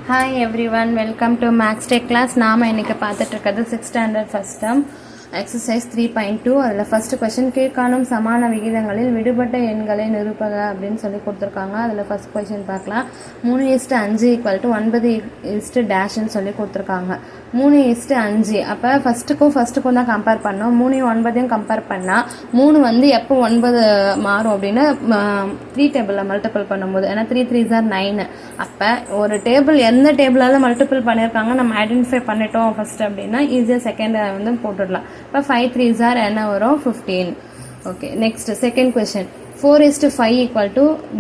Hi everyone, welcome to Max Tech class. நாம இன்னைக்கு பார்த்துட்டு இருக்கிறது 6th standard first term exercise 3.2. அதுல first question கீழ்காணும் சமான விகிதங்களில் விடுபட்ட எண்களை நிரூபிக்க அப்படின்னு சொல்லி கொடுத்திருக்காங்க. அதுல first question பார்க்கலாம். 3:5 = 9 dash ன்னு சொல்லி கொடுத்திருக்காங்க. 3:5 அப்ப ஃபர்ஸ்ட்க்கும் தான் கம்பேர் பண்ணோம். 3 9 கம்பேர் பண்ணா 3 வந்து எப்போ 9 மாறும் அப்படின்னா 3 டேபிள்ல மல்டிபிள் பண்ணும்போது, ஏன்னா 3 3s are 9. அப்ப ஒரு டேபிள் எந்த டேபிளால மல்டிபிள் பண்ணிருக்காங்க நம்ம ஐடென்டிஃபை பண்ணிட்டோம் ஃபர்ஸ்ட் அப்படின்னா ஈஸியா செகண்ட் வந்து போட்டுடலாம். இப்போ 5 3s are என்ன வரும் 15. ஓகே, நெக்ஸ்ட் செகண்ட் கொஸ்டின் 4:5 =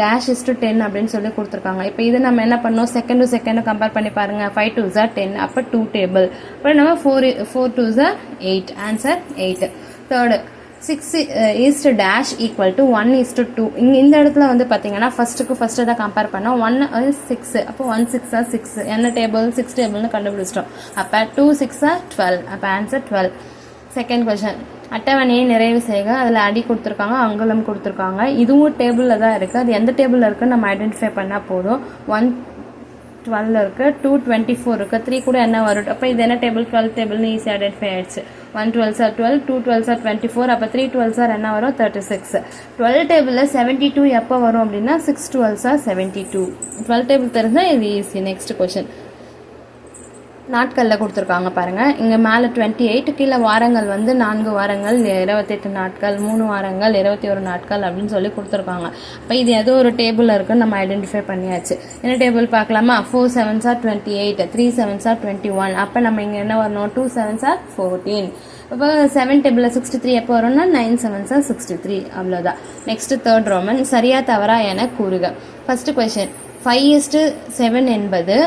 -10 அப்படின்னு சொல்லி கொடுத்துருக்காங்க. இப்போ இது நம்ம என்ன பண்ணோம், செகண்ட் டு செகண்ட் கம்பேர் பண்ணி பாருங்க. 5 2s are 10, அப்போ 2 டேபிள். இப்போ நம்ம 4 2s are 8, ஆன்சர் 8. தேர்டு 6:1 = 1:2. இந்த இடத்துல வந்து பார்த்தீங்கன்னா ஃபர்ஸ்ட் தான் கம்பேர் பண்ணோம். 1 6, அப்போ 1 6 are 6 என்ன டேபிள் 6 டேபிள்னு கண்டுபிடிச்சிட்டோம். அப்போ 2 6 are 12, அப்போ ஆன்சர் 12. செகண்ட் கொஸ்டின் அட்டவணையை நிறைவு செய்க. அதில் அடி கொடுத்துருக்காங்க, அங்குலம் கொடுத்துருக்காங்க. இதுவும் டேபிளில் தான் இருக்குது. அது எந்த டேபிளில் இருக்குன்னு நம்ம ஐடென்டிஃபை பண்ணால் போதும். 112 இருக்குது, 224 இருக்குது, 3 கூட என்ன வரும். அப்போ இது என்ன டேபிள் 12 டேபிள்னு ஈஸி ஐடென்டிஃபை ஆயிடுச்சு. 1 12s are 12, 2 12s are 24, அப்போ 3 12s are என்ன வரும் 36. 12 டேபிளில் 72 எப்போ வரும் அப்படின்னா 6 12s are 72. 12 டேபிள் தெரிஞ்சால் இது ஈஸி. நெக்ஸ்ட் கொஸ்டின் நாட்களில் கொடுத்துருக்காங்க பாருங்க. இங்கே மேலே 28, கீழே வாரங்கள் வந்து 4 வாரங்கள் 28 நாட்கள், 3 வாரங்கள் 21 நாட்கள் அப்படின்னு சொல்லி கொடுத்துருக்காங்க. அப்போ இது ஏதோ ஒரு டேபிளில் இருக்குன்னு நம்ம ஐடென்டிஃபை பண்ணியாச்சு. என்ன டேபிள் பார்க்கலாமா? 4 7s are 28, 3 7s are 21. அப்போ நம்ம இங்கே என்ன வரணும், 2 7s are 14. இப்போ 7 டேபிளில் 63 எப்போ வரும்னா 9 7s are 63. அவ்வளோதான். நெக்ஸ்ட் தேர்ட் ரோமன் சரியா தவறா என கூறுக. ஃபர்ஸ்ட் கொஸ்டின் 5:7 என்பது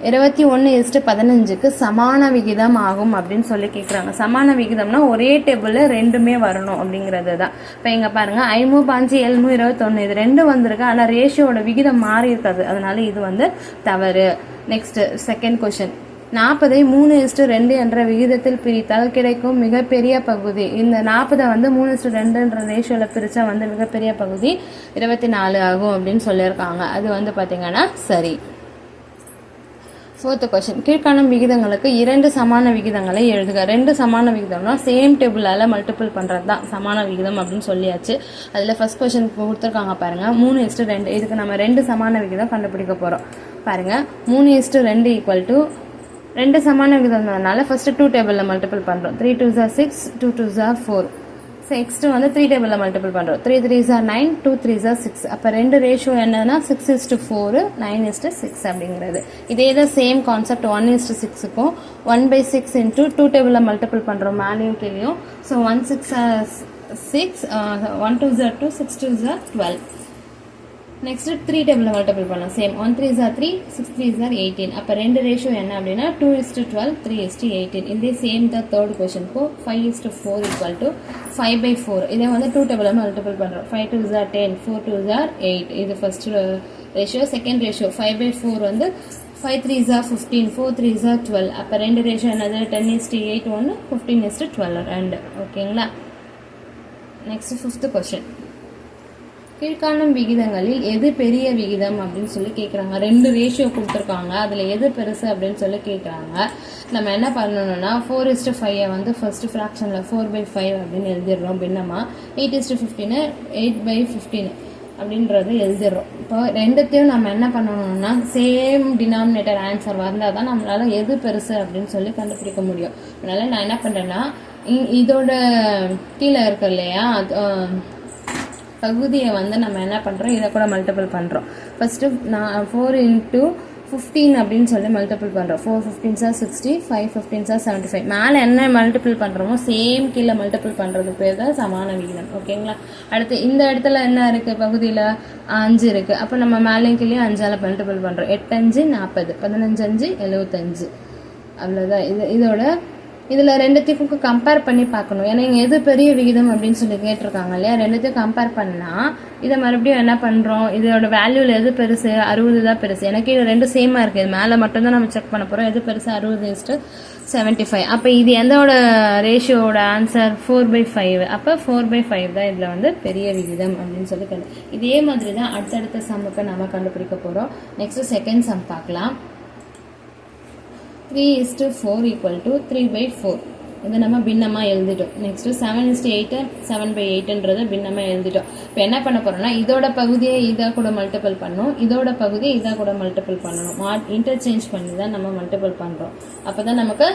21:15க்கு சமான விகிதம் ஆகும் அப்படின்னு சொல்லி கேட்குறாங்க. சமான விகிதம்னா ஒரே டேபிளில் ரெண்டுமே வரணும் அப்படிங்கிறது தான். இப்போ இங்கே பாருங்க 5 5 7 21 இது ரெண்டும் வந்திருக்கு. ஆனால் ரேஷியோட விகிதம் மாறி இருக்காது, அதனால இது வந்து தவறு. நெக்ஸ்ட் செகண்ட் கொஸ்டின் 40ஐ 3:2 என்ற விகிதத்தில் பிரித்தால் கிடைக்கும் மிகப்பெரிய பகுதி. இந்த 40 வந்து 3:2 ரேஷியோவில் பிரித்தா வந்து மிகப்பெரிய பகுதி 24 ஆகும் அப்படின்னு சொல்லியிருக்காங்க. அது வந்து பார்த்தீங்கன்னா சரி. ஃபோர்த் கொஸ்டின் கீழ்காணும் விகிதங்களுக்கு 2 சமான விகிதங்களை எழுதுக. 2 சமான விகிதம்னா சேம் டேபிளால மல்டிபிள் பண்ணுறது தான் சமான விகிதம் அப்படின்னு சொல்லியாச்சு. அதில் ஃபர்ஸ்ட் கொஸ்டின் கொடுத்துருக்காங்க பாருங்க 3:2. இதுக்கு நம்ம 2 சமான விகிதம் கண்டுபிடிக்க போகிறோம். பாருங்க 3:2 = 2 சமான விகிதம்னால ஃபர்ஸ்ட் 2 டேபிளில் மல்டிபிள் பண்ணுறோம். 3 2s are 6, 2 2s are 4. Next வந்து 3 டேபிளில் மல்டிபிள் பண்ணுறோம். 3 3s are 9, 2 3s are 6. அப்போ 2 ரேஷியோ என்னன்னா 6:4, 9:6 அப்படிங்கிறது. இதே தான் சேம் கான்செப்ட் 1:6க்கும் 1/6 இன்ட்டு 2 டேபிளில் மல்டிபிள் பண்ணுறோம் மேலேயும் கீழேயும். So 1 6 6, 1 2s are 2, 6 2s are 12. Next 3 டேபிளில் மல்டிபிள் பண்ணலாம். Same 1 3s are 3, 6 3s are 18. அப்போ 2 ரேஷியோ என்ன அப்படின்னா 2:12, 3:18. இதே சேம் தான் தேர்ட் கொஸ்டினுக்கும் 5:4 = 5/4. இதை வந்து 2 டேபிளில் மல்டிபிள் பண்ணுறோம். 5 2s are 10, 4 2s are 8. இது ஃபர்ஸ்ட் ரேஷியோ. செகண்ட் ரேஷியோ 5/4 வந்து 5 3s are 15, 4 3s are 12. அப்போ 2 ரேஷியோ என்னது 10:8 1, 15:12 2. ஓகேங்களா. நெக்ஸ்ட் ஃபிஃப்த் கொஸ்டின் கீழ்காணும் விகிதங்களில் எது பெரிய விகிதம் அப்படின்னு சொல்லி கேட்குறாங்க. 2 ரேஷியோ கொடுத்துருக்காங்க, அதில் எது பெருசு அப்படின்னு சொல்லி கேட்குறாங்க. நம்ம என்ன பண்ணணும்னா 4:5 வந்து ஃபர்ஸ்ட் ஃப்ராக்ஷனில் 4/5 அப்படின்னு எழுதிடுறோம். பின்னமா 8:15 8/15 அப்படின்றது எழுதிடுறோம். இப்போ ரெண்டுத்தையும் நம்ம என்ன பண்ணணும்னா சேம் டினாமினேட்டர் ஆன்சர் வந்தால் தான் நம்மளால எது பெருசு அப்படின்னு சொல்லி கண்டுபிடிக்க முடியும். அதனால நான் என்ன பண்ணுறேன்னா இதோட கீழே இருக்கு இல்லையா பகுதியை வந்து நம்ம என்ன பண்ணுறோம், இதை கூட மல்டிபிள் பண்ணுறோம். ஃபர்ஸ்ட்டு நான் 4 × 15 அப்படின்னு சொல்லி மல்டிபிள் பண்ணுறோம். 4 15s are 60, 5 15s are 75. மேலே என்ன மல்டிபிள் பண்ணுறோமோ சேம் கீழே மல்டிபிள் பண்ணுறது பேர் தான் சமான விகிதம். ஓகேங்களா. அடுத்து இந்த இடத்துல என்ன இருக்குது, பகுதியில் 5 இருக்குது. அப்போ நம்ம மேலேயும் கீழே 5ஆல் மல்டிபிள் பண்ணுறோம். 8 5 40, 15 5 75. அவ்வளோதான். இதோட இதில் ரெண்டுத்தையும் கம்பேர் பண்ணி பார்க்கணும். ஏன்னா இங்கே எது பெரிய விகிதம் அப்படின்னு சொல்லி கேட்டிருக்காங்க இல்லையா. ரெண்டுத்தையும் கம்பேர் பண்ணால் இதை மறுபடியும் என்ன பண்ணுறோம், இதோட வேல்யூவில் எது பெருசு 60 தான் பெருசு. எனக்கு இது 2 சேமாக இருக்குது. இது மேலே மட்டும்தான் நம்ம செக் பண்ண போகிறோம். எது பெருசு 60:75. அப்போ இது எந்தோட ரேஷியோட ஆன்சர் 4/5. அப்போ 4/5 தான் இதில் வந்து பெரிய விகிதம் அப்படின்னு சொல்லி இதே மாதிரி தான் அடுத்தடுத்த சம்முக்கு நம்ம கண்டுபிடிக்க போகிறோம். நெக்ஸ்ட் செகண்ட் சம் பார்க்கலாம். 3:4 = 3/4. இதை நம்ம பின்னமாக எழுதிட்டோம். நெக்ஸ்ட்டு 7:8 7/8ன்றதை பின்னமாக எழுதிட்டோம். இப்போ என்ன பண்ண போகிறோம்னா இதோட பகுதியை இதாக கூட மல்டிபிள் பண்ணணும், இதோட பகுதியை இதாக கூட மல்டிபிள் பண்ணணும். இன்டர்சேஞ்ச் பண்ணி தான் நம்ம மல்டிபிள் பண்ணுறோம். அப்போ தான் நமக்கு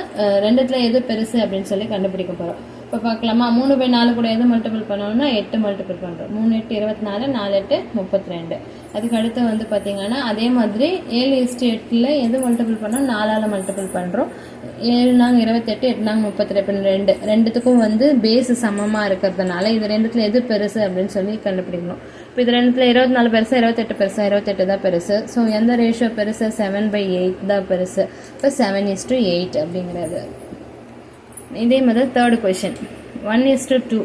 ரெண்டுத்துல எது பெருசு அப்படின்னு சொல்லி கண்டுபிடிக்க போகிறோம். இப்போ பார்க்கலாமா, 3/4 கூட எது மல்டிபிள் பண்ணணும்னா 8 மல்டிபிள் பண்ணுறோம். 3 8 24, 4 8 32. அதுக்கு அடுத்து வந்து பார்த்தீங்கன்னா அதே மாதிரி 7:8 எது மல்டிபிள் பண்ணோம், 4ஆல் மல்டிபிள் பண்ணுறோம். 7 நாங்க 28, 8 நாங்க 32. ரெண்டுத்துக்கும் வந்து பேஸ் சமமாக இருக்கிறதுனால இது ரெண்டுத்துல எது பெருசு அப்படின்னு சொல்லி கண்டுபிடிக்கணும். இப்போ இது ரெண்டுத்துல 24 பெருசா 28 பெருசா, 28 தான் பெருசு. ஸோ எந்த ரேஷியோ பெருசு, 7/8 தான் பெருசு. இப்போ 7:8 அப்படிங்கிறது. இதே மாதிரி தேர்ட் கொஸ்டின் 1:2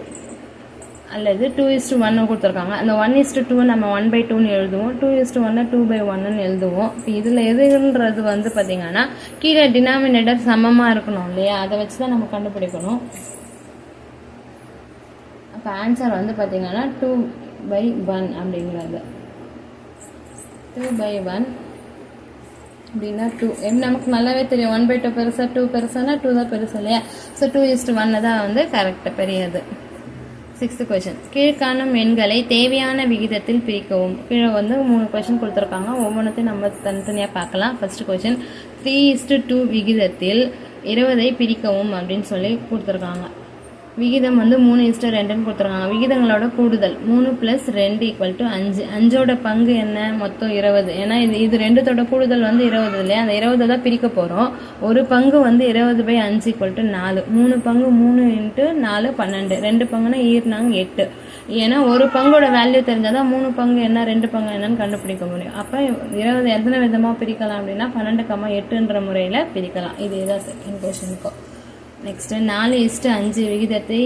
அல்லது 2:1 கொடுத்துருக்காங்க. அந்த 1:2 நம்ம 1/2 எழுதுவோம், 2:1 2/1 எழுதுவோம். இப்போ இதில் எதுன்றது வந்து பார்த்தீங்கன்னா கீழே டினாமினேட்டர் சமமாக இருக்கணும் இல்லையா, அதை வச்சு தான் நம்ம கண்டுபிடிக்கணும். அப்போ ஆன்சர் வந்து பார்த்தீங்கன்னா 2/1 அப்படிங்கிறது. 2/1 அப்படின்னா 2 எப்படி நமக்கு நல்லாவே தெரியும். 1/2 பெருசா 2 பெருசானா 2 தான் பெருசு இல்லையா. ஸோ 2:1 தான் வந்து கரெக்டாக பெரியது. 6th கொஸ்டின், கீழ்காணும் எண்களை தேவையான விகிதத்தில் பிரிக்கவும். கீழே வந்து 3 கொஸ்டின் கொடுத்துருக்காங்க, ஒவ்வொன்றத்தையும் நம்ம தனித்தனியாக பார்க்கலாம். ஃபர்ஸ்ட் கொஸ்டின் 3:2 விகிதத்தில் 20ஐ பிரிக்கவும் அப்படின்னு சொல்லி கொடுத்துருக்காங்க. விகிதம் வந்து 3:2ன்னு கொடுத்துருக்காங்க. விகிதங்களோட கூடுதல் 3 + 2 = 5. 5ஓட பங்கு என்ன, மொத்தம் 20. ஏன்னா இது ரெண்டுத்தோட கூடுதல் வந்து 20 இல்லையா, அந்த 20 தான் பிரிக்க போகிறோம். ஒரு பங்கு வந்து 20/5 = 4. 3 பங்கு 3 × 4 12. 2 பங்குனா 8. ஏன்னா ஒரு பங்கோட வேல்யூ தெரிஞ்சாதான் 3 பங்கு என்ன 2 பங்கு என்னன்னு கண்டுபிடிக்க முடியும். அப்போ 20 எத்தனை விதமாக பிரிக்கலாம் அப்படின்னா 12,8ன்ற முறையில் பிரிக்கலாம். இதுதான் செகண்ட் கொஸ்டினுக்கும். நெக்ஸ்ட் 4:5 விகிதத்தை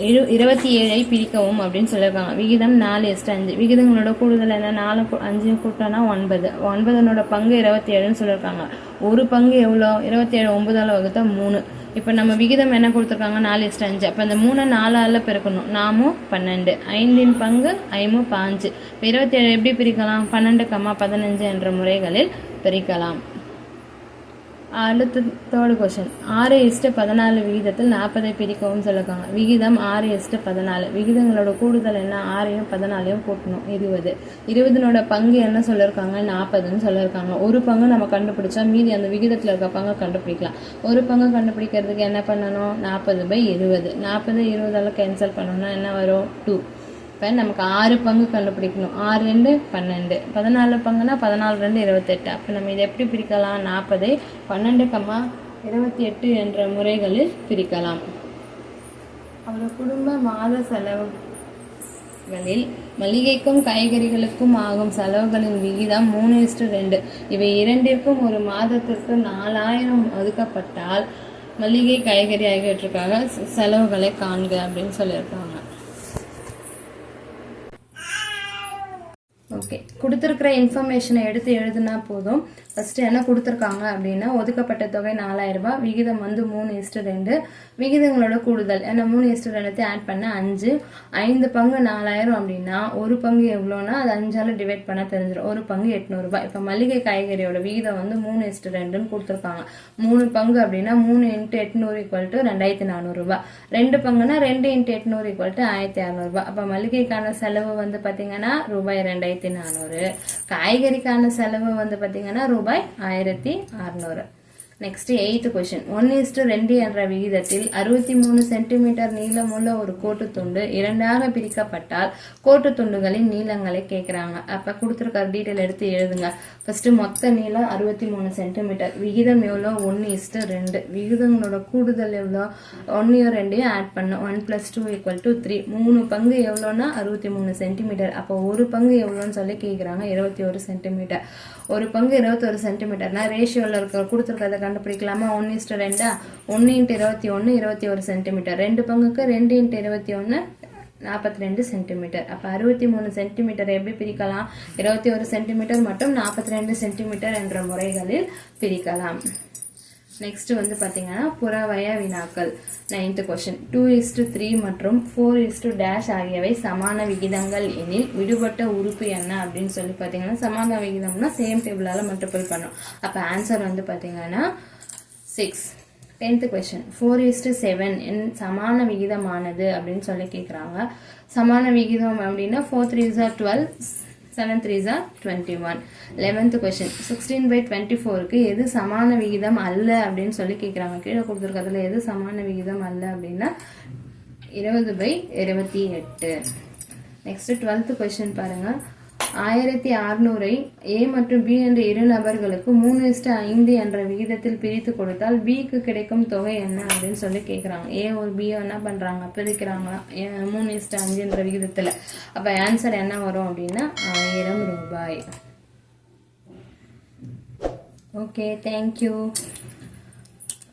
27ஐ பிரிக்கவும் அப்படின்னு சொல்லியிருக்காங்க. விகிதம் 4:5. விகிதங்களோட கூடுதல் என்ன, 4 5 கூட்டினா 9. 9னோட பங்கு 27ன்னு சொல்லியிருக்காங்க. ஒரு பங்கு எவ்வளோ, 27 9ஆல் வகுத்தா 3. இப்போ நம்ம விகிதம் என்ன கொடுத்துருக்காங்க, 4:5. அப்போ அந்த 3 4ஆல் பெருக்கணும், 4 12. 5இன் பங்கு 5 5. இப்போ 27 எப்படி பிரிக்கலாம், 12,15 என்ற முறைகளில் பிரிக்கலாம். அடுத்த தேர்ட் கொஸ்டின் 6:14 விகிதத்தில் 40ஐ பிரிக்கவும் சொல்லியிருக்காங்க. விகிதம் 6:14. விகிதங்களோட கூடுதல் என்ன, 6ஐயும் 14ஐயும் கூட்டணும், 20. 20னோட பங்கு என்ன சொல்லியிருக்காங்க, 40ன்னு சொல்லியிருக்காங்க. ஒரு பங்கு நம்ம கண்டுபிடிச்சா மீதி அந்த விகிதத்தில் இருக்க பங்கு கண்டுபிடிக்கலாம். ஒரு பங்கு கண்டுபிடிக்கிறதுக்கு என்ன பண்ணணும், 40/20. 40 20ஆல் கேன்சல் பண்ணோம்னா என்ன வரும், 2. இப்போ நமக்கு 6 பங்கு கண்டுபிடிக்கணும். 6 2 12. 14 பங்குனா 14 2 28. அப்போ நம்ம இதை எப்படி பிரிக்கலாம், 40ஐ 12,28 என்ற முறைகளில் பிரிக்கலாம். அவரோட குடும்ப மாத செலவுகளில் மளிகைக்கும் காய்கறிகளுக்கும் ஆகும் செலவுகளின் விகிதம் 3:2. இவை இரண்டிற்கும் ஒரு மாதத்திற்கு 4000 ஒதுக்கப்பட்டால் மளிகை காய்கறி ஆகியவற்றுக்காக செலவுகளை காண்க அப்படின்னு சொல்லியிருக்காங்க. ஓகே, கொடுத்துருக்கிற இன்ஃபர்மேஷனை எடுத்து எழுதுனா போதும். ஃபஸ்ட்டு என்ன கொடுத்துருக்காங்க அப்படின்னா ஒதுக்கப்பட்ட தொகை 4000 ரூபாய், விகிதம் வந்து 3:2. விகிதங்களோட கூடுதல் ஏன்னா 3:2 ஆட் பண்ண 5. 5 பங்கு 4000 அப்படின்னா ஒரு பங்கு எவ்வளோன்னா அது 5ஆல் டிவைட் பண்ண தெரிஞ்சிடும். ஒரு பங்கு 800 ரூபாய். இப்போ மளிகை காய்கறியோட விகிதம் வந்து 3:2ன்னு கொடுத்துருக்காங்க. 3 பங்கு அப்படின்னா 3 × 800 = 2400 ரூபாய். 2 பங்குனா 2 × 800 = 1600 ரூபாய். அப்போ மளிகைக்கான செலவு வந்து பார்த்தீங்கன்னா ரூபாய் 2400. காய்கறிக்கான செலவு வந்து பார்த்தீங்கன்னா ரூபாய் 1600. நெக்ஸ்ட் 8th கொஸ்டின் 1:2 என்ற விகிதத்தில் 63 சென்டிமீட்டர் நீளமுள்ள ஒரு கோட்டு துண்டு 2ஆக பிரிக்கப்பட்டால் கோட்டு துண்டுகளின் நீளங்களை கேட்குறாங்க. அப்போ கொடுத்துருக்க டீட்டெயில் எடுத்து எழுதுங்க. ஃபர்ஸ்ட் மொத்த நீளம் 63 சென்டிமீட்டர். விகிதம் எவ்வளோ, 1:2. விகிதங்களோட கூடுதல் எவ்வளோ, 1 2 ஆட் பண்ணும், 1 + 2 = 3. 3 பங்கு எவ்வளோன்னா 63 சென்டிமீட்டர். அப்போ ஒரு பங்கு எவ்வளோன்னு சொல்லி கேட்குறாங்க, 21 சென்டிமீட்டர். ஒரு பங்கு 21 சென்டிமீட்டர்னா ரேஷியோவில் இருக்க கொடுத்துருக்கிறத கண்டுபிடிக்கலாமா, 1:2. 1 × 21 21 சென்டிமீட்டர். 2 பங்குக்கு 2 × 21 42 சென்டிமீட்டர். அப்போ 63 சென்டிமீட்டர் எப்படி பிரிக்கலாம், 21 சென்டிமீட்டர் மற்றும் 42 சென்டிமீட்டர் என்ற முறைகளில் பிரிக்கலாம். நெக்ஸ்ட் வந்து பார்த்தீங்கன்னா புறவய வினாக்கள். 9th கொஸ்டின் 2:3 மற்றும் 4:- ஆகியவை சமான விகிதங்கள் எனில் விடுபட்ட உறுப்பு என்ன அப்படின்னு சொல்லி பார்த்தீங்கன்னா சமான விகிதம்னா சேம் டேபிளால் மல்டிபிள் பண்ணும். அப்போ ஆன்சர் வந்து பார்த்தீங்கன்னா 6. 10th question 4:7 இன் சமான விகிதமானது அப்படின்னு சொல்லி கேட்குறாங்க. சமான விகிதம் அப்படின்னா 4 3s are 12, 7 3s are 21. 11th question 16/24க்கு எது சமான விகிதம் அல்ல அப்படின்னு சொல்லி கேட்குறாங்க. கீழே கொடுத்துருக்கிறதுல எது சமான விகிதம் அல்ல அப்படின்னா 20/28. நெக்ஸ்ட் 12th question பாருங்க. 1600 A மற்றும் B என்ற இரு நபர்களுக்கு 3:5 என்ற விகிதத்தில் பிரித்து கொடுத்தால் Bக்கு கிடைக்கும் தொகை என்ன அப்படின்னு சொல்லி கேட்குறாங்க. A ஒரு B என்ன பண்றாங்க, பிரிக்கிறாங்களா 3:5 என்ற விகிதத்தில். அப்ப ஆன்சர் என்ன வரும் அப்படின்னா 1000 ரூபாய். Okay, thank you.